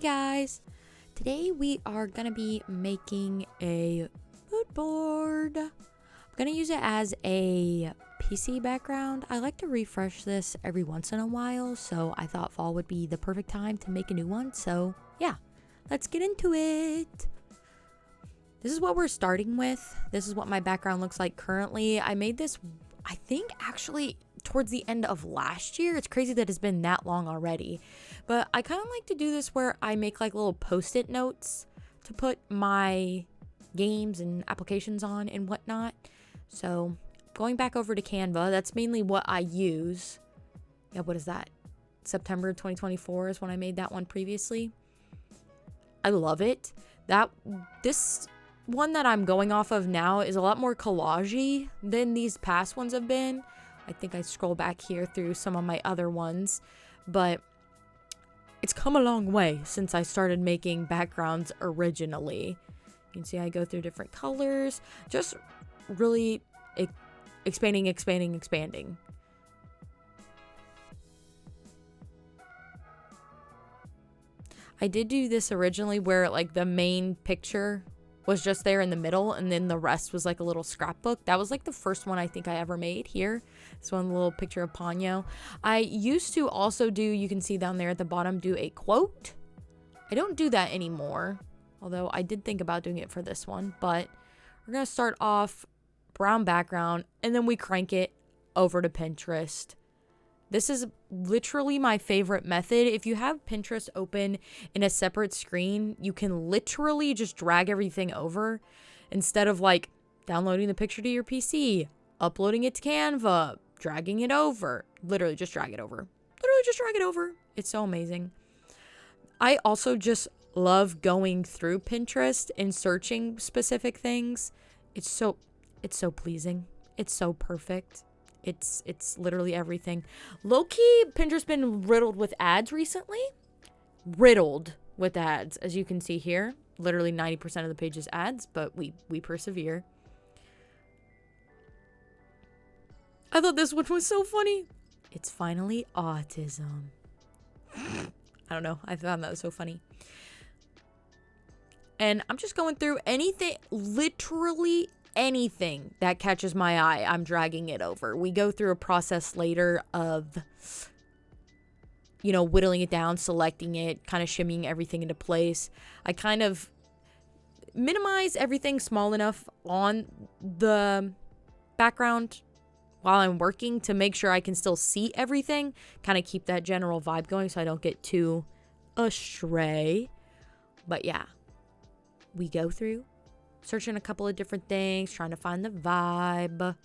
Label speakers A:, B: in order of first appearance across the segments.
A: guys, today we are gonna be making a mood board. I'm gonna use it as a PC background. I like to refresh this every once in a while, so I thought fall would be the perfect time to make a new one. So yeah, let's get into it. This is what we're starting with. This is what my background looks like currently. I made this, I think, actually towards the end of last year. It's crazy that it's been that long already. But I kind of like to do this where I make like little post-it notes to put my games and applications on and whatnot. So going back over to Canva, that's mainly what I use. Yeah, what is that? September 2024 is when I made that one previously. I love it. This one that I'm going off of now is a lot more collage-y than these past ones have been. I think I scroll back here through some of my other ones, but it's come a long way since I started making backgrounds originally. You can see I go through different colors, just really expanding. I did do this originally where like the main picture was just there in the middle and then the rest was like a little scrapbook. That was like the first one I think I ever made here. This one, little picture of Ponyo. I used to also do, you can see down there at the bottom, do a quote. I don't do that anymore, although I did think about doing it for this one. But we're gonna start off brown background and then we crank it over to Pinterest. This is literally my favorite method. If you have Pinterest open in a separate screen, you can literally just drag everything over instead of like downloading the picture to your PC, uploading it to Canva, dragging it over. Literally just drag it over. It's so amazing. I also just love going through Pinterest and searching specific things. It's so pleasing. It's so perfect. It's literally everything. Low-key, Pinterest's been riddled with ads recently. Riddled with ads, as you can see here. Literally 90% of the page is ads, but we persevere. I thought this one was so funny. It's finally autism. I don't know. I found that so funny. And I'm just going through anything, literally anything that catches my eye, I'm dragging it over. We go through a process later of, whittling it down, selecting it, kind of shimmying everything into place. I kind of minimize everything small enough on the background while I'm working to make sure I can still see everything, kind of keep that general vibe going so I don't get too astray. But yeah, we go through searching a couple of different things, trying to find the vibe.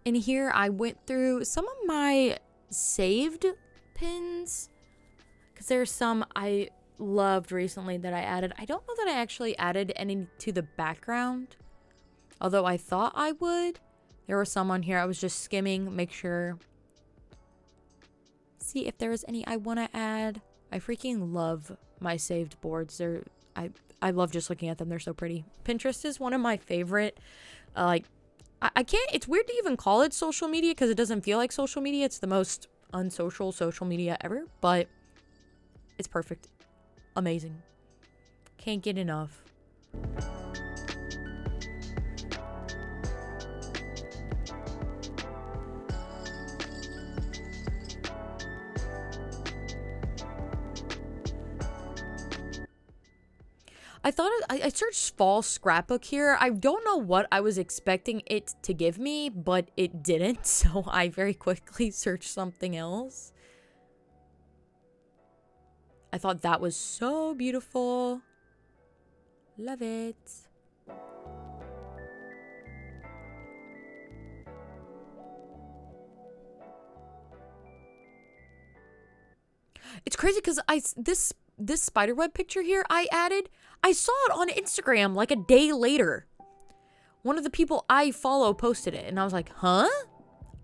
A: And here I went through some of my saved pins because there's some I loved recently that I added. I don't know that I actually added any to the background, although I thought I would. There were some on here I was just skimming, see if there was any I want to add. I freaking love my saved boards. I love just looking at them. They're so pretty. Pinterest is one of my favorite, I can't, it's weird to even call it social media because it doesn't feel like social media. It's the most unsocial social media ever, but it's perfect. Amazing. Can't get enough. I searched fall scrapbook here. I don't know what I was expecting it to give me, but it didn't. So I very quickly searched something else. I thought that was so beautiful. Love it. It's crazy because this spiderweb picture here I saw it on Instagram like a day later. One of the people I follow posted it and I was like, huh?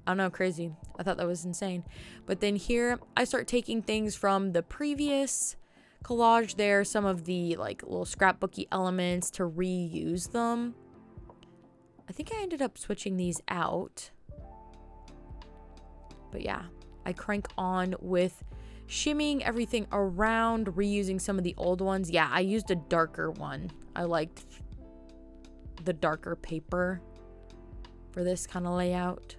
A: I don't know, crazy. I thought that was insane. But then here I start taking things from the previous collage there, some of the like little scrapbooky elements to reuse them. I think I ended up switching these out. But yeah, I crank on with shimmying everything around, reusing some of the old ones. Yeah, I used a darker one. I liked the darker paper for this kind of layout.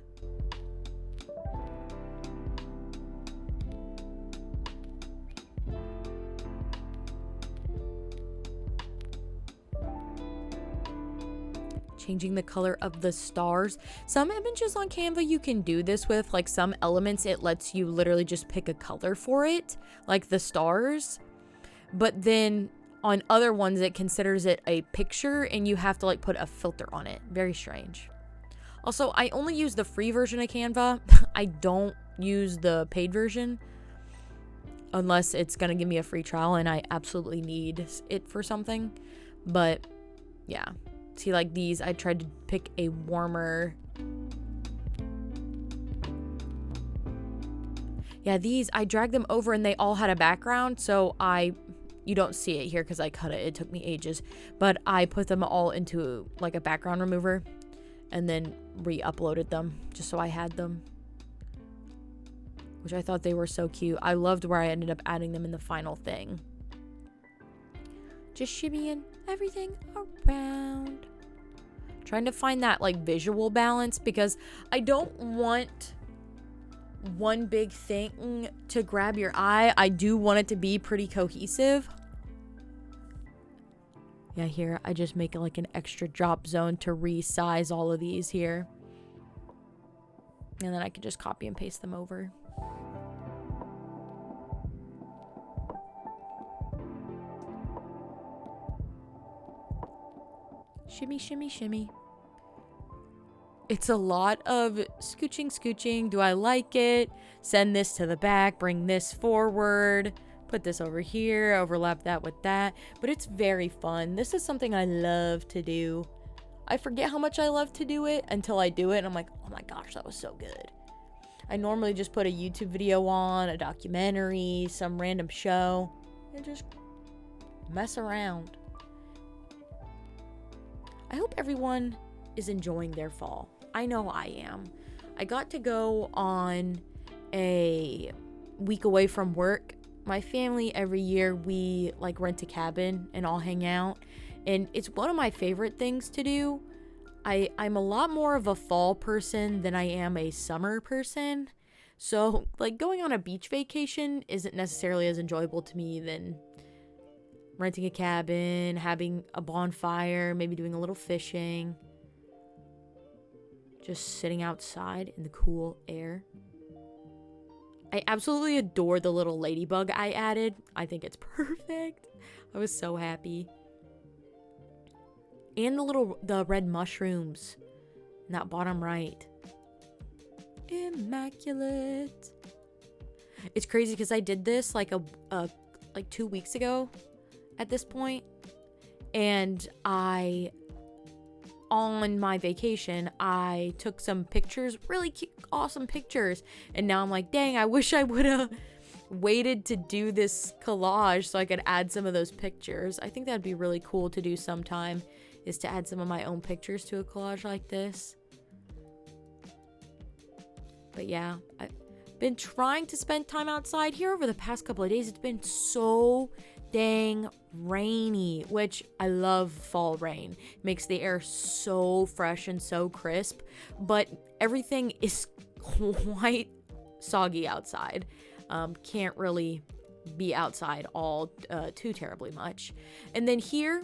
A: Changing the color of the stars. Some images on Canva you can do this with, like some elements it lets you literally just pick a color for it, like the stars. But then on other ones it considers it a picture and you have to like put a filter on it. Very strange. Also, I only use the free version of Canva. I don't use the paid version unless it's gonna give me a free trial and I absolutely need it for something. But yeah. See, like these, I tried to pick a warmer. Yeah, these, I dragged them over and they all had a background. So you don't see it here because I cut it. It took me ages. But I put them all into like a background remover and then re-uploaded them just so I had them. Which I thought they were so cute. I loved where I ended up adding them in the final thing. Just shimmying everything around. Trying to find that like visual balance because I don't want one big thing to grab your eye. I do want it to be pretty cohesive. Yeah, here I just make like an extra drop zone to resize all of these here. And then I can just copy and paste them over. Shimmy, shimmy, shimmy. It's a lot of scooching. Do I like it? Send this to the back, bring this forward, put this over here, overlap that with that. But it's very fun. This is something I love to do. I forget how much I love to do it until I do it. And I'm like, oh my gosh, that was so good. I normally just put a YouTube video on, a documentary, some random show, and just mess around. I hope everyone is enjoying their fall. I know I am. I got to go on a week away from work. My family, every year, we like rent a cabin and all hang out. And it's one of my favorite things to do. I'm a lot more of a fall person than I am a summer person. So like going on a beach vacation isn't necessarily as enjoyable to me than renting a cabin, having a bonfire, maybe doing a little fishing. Just sitting outside in the cool air. I absolutely adore the little ladybug I added. I think it's perfect. I was so happy. And the red mushrooms in that bottom right. Immaculate. It's crazy because I did this like like 2 weeks ago at this point, and on my vacation I took some pictures, really cute, awesome pictures, and now I'm like, dang, I wish I would have waited to do this collage so I could add some of those pictures. I think that'd be really cool to do sometime, is to add some of my own pictures to a collage like this. But yeah, I've been trying to spend time outside here over the past couple of days. It's been so dang rainy, which I love fall rain. It makes the air so fresh and so crisp, but everything is quite soggy outside. Can't really be outside all too terribly much. And then here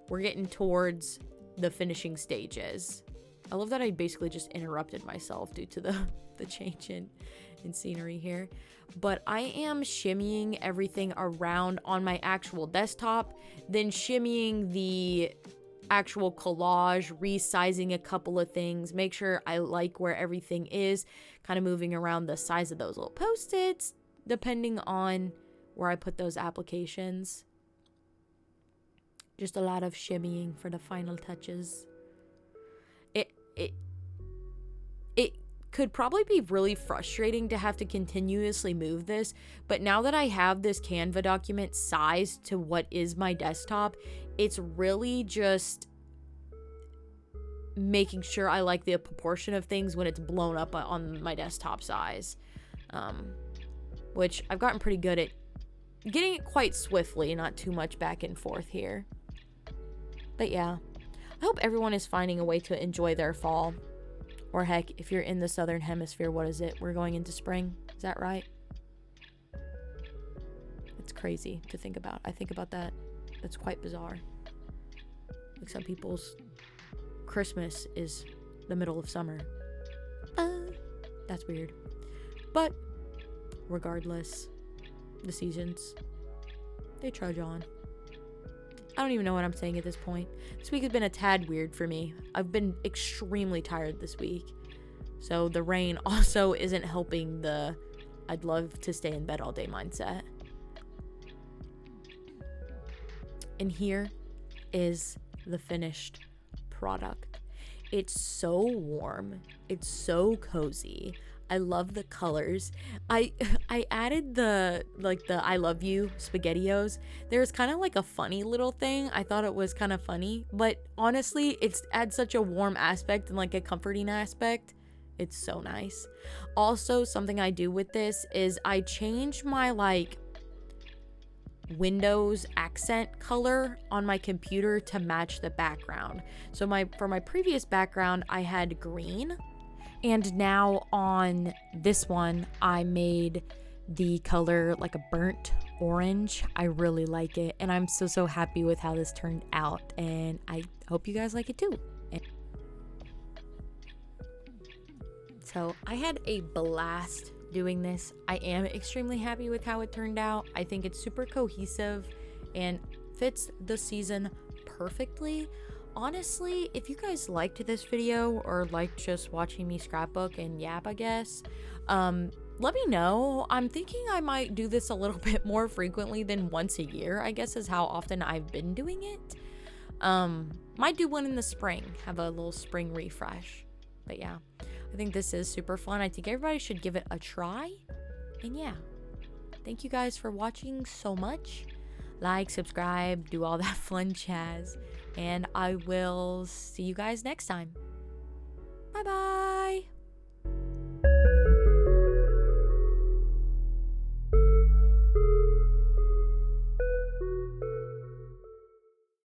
A: we're getting towards the finishing stages. I love that I basically just interrupted myself due to the change in scenery here. But I am shimmying everything around on my actual desktop, then shimmying the actual collage, resizing a couple of things, make sure I like where everything is, kind of moving around the size of those little post-its, depending on where I put those applications. Just a lot of shimmying for the final touches. It could probably be really frustrating to have to continuously move this, but now that I have this Canva document sized to what is my desktop, it's really just making sure I like the proportion of things when it's blown up on my desktop size, which I've gotten pretty good at getting it quite swiftly, not too much back and forth here. But yeah, I hope everyone is finding a way to enjoy their fall. Or heck, if you're in the southern hemisphere, what is it? We're going into spring. Is that right? It's crazy to think about. I think about that. That's quite bizarre. Like some people's Christmas is the middle of summer. That's weird. But regardless, the seasons, they trudge on. I don't even know what I'm saying at this point. This week has been a tad weird for me. I've been extremely tired this week. So the rain also isn't helping the I'd love to stay in bed all day mindset. And here is the finished product. It's so warm. It's so cozy. I love the colors. I added the I love you SpaghettiOs. There's kind of like a funny little thing. I thought it was kind of funny, but honestly, it adds such a warm aspect and like a comforting aspect. It's so nice. Also, something I do with this is I change my like Windows accent color on my computer to match the background. So for my previous background, I had green. And now on this one, I made the color like a burnt orange. I really like it. And I'm so happy with how this turned out. And I hope you guys like it too. So I had a blast doing this. I am extremely happy with how it turned out. I think it's super cohesive and fits the season perfectly. Honestly, if you guys liked this video or liked just watching me scrapbook and yap, I guess, let me know. I'm thinking I might do this a little bit more frequently than once a year, I guess is how often I've been doing it. Might do one in the spring, have a little spring refresh. But yeah, I think this is super fun. I think everybody should give it a try. And yeah, thank you guys for watching so much. Like, subscribe, do all that fun jazz. And I will see you guys next time. Bye-bye.